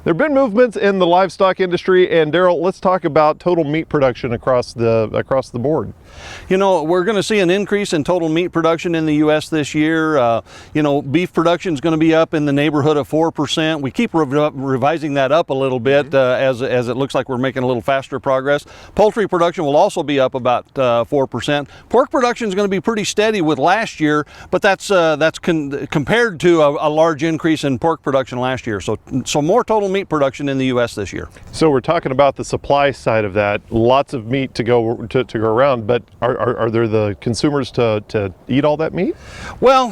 There have been movements in the livestock industry, and Derrell, let's talk about total meat production across the board. You know, we're going to see an increase in total meat production in the U.S. this year. Beef production is going to be up in the neighborhood of 4%. We keep revising that up a little bit as it looks like we're making a little faster progress. Poultry production will also be up about 4%. Pork production is going to be pretty steady with last year, but that's compared to a large increase in pork production last year. So more total meat production in the U.S. this year. So we're talking about the supply side of that. Lots of meat to go around, but are there the consumers to eat all that meat? Well,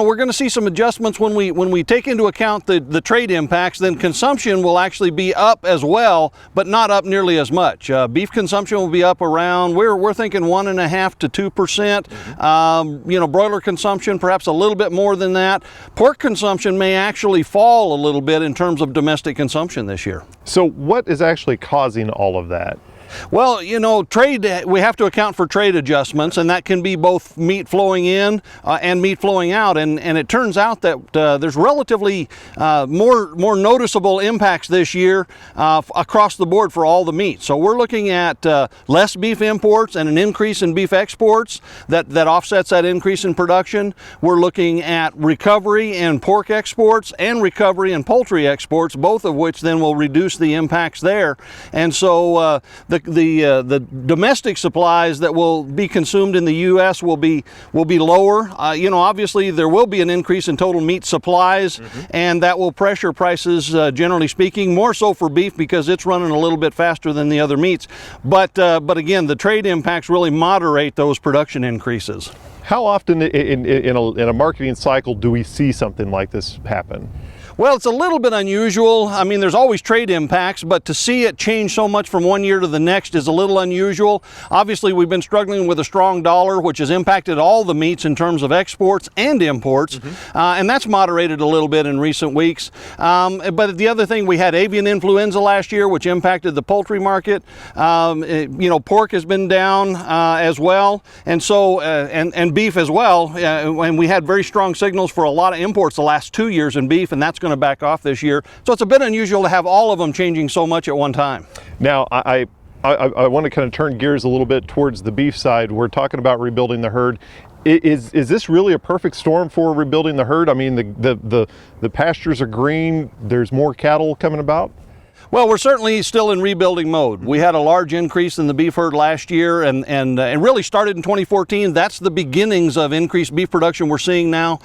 we're going to see some adjustments when we take into account the trade impacts. Then consumption will actually be up as well, but not up nearly as much. Beef consumption will be up around, we're thinking 1.5% to 2%. Broiler consumption perhaps a little bit more than that. Pork consumption may actually fall a little bit in terms of domestic consumption this year. So what is actually causing all of that? Well, trade, we have to account for trade adjustments, and that can be both meat flowing in and meat flowing out. And it turns out that there's relatively more noticeable impacts this year across the board for all the meat. So we're looking at less beef imports and an increase in beef exports that offsets that increase in production. We're looking at recovery in pork exports and recovery in poultry exports, both of which then will reduce the impacts there. And so the domestic supplies that will be consumed in the U.S. will be lower. Obviously there will be an increase in total meat supplies, and that will pressure prices, generally speaking, more so for beef because it's running a little bit faster than the other meats. But again, the trade impacts really moderate those production increases. How often in a marketing cycle do we see something like this happen? Well, it's a little bit unusual. I mean, there's always trade impacts, but to see it change so much from one year to the next is a little unusual. Obviously, we've been struggling with a strong dollar, which has impacted all the meats in terms of exports and imports, and that's moderated a little bit in recent weeks. But the other thing, we had avian influenza last year, which impacted the poultry market. Pork has been down as well, and so and beef as well. And we had very strong signals for a lot of imports the last 2 years in beef, and that's going to back off this year. So it's a bit unusual to have all of them changing so much at one time. Now, I want to kind of turn gears a little bit towards the beef side. We're talking about rebuilding the herd. Is this really a perfect storm for rebuilding the herd? I mean, the pastures are green. There's more cattle coming about. Well, we're certainly still in rebuilding mode. We had a large increase in the beef herd last year and really started in 2014. That's the beginnings of increased beef production we're seeing now.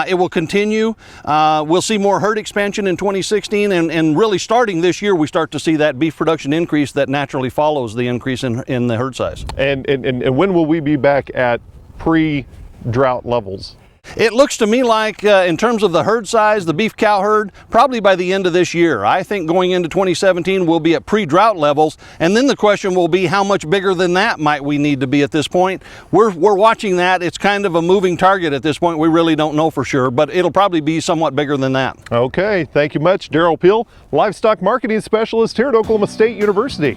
It will continue. We'll see more herd expansion in 2016 and really starting this year we start to see that beef production increase that naturally follows the increase in the herd size. And when will we be back at pre-drought levels? It looks to me like, in terms of the herd size, the beef cow herd, probably by the end of this year. I think going into 2017, we'll be at pre-drought levels, and then the question will be how much bigger than that might we need to be at this point. We're watching that. It's kind of a moving target at this point. We really don't know for sure, but it'll probably be somewhat bigger than that. Okay, thank you much, Derrell Peel, Livestock Marketing Specialist here at Oklahoma State University.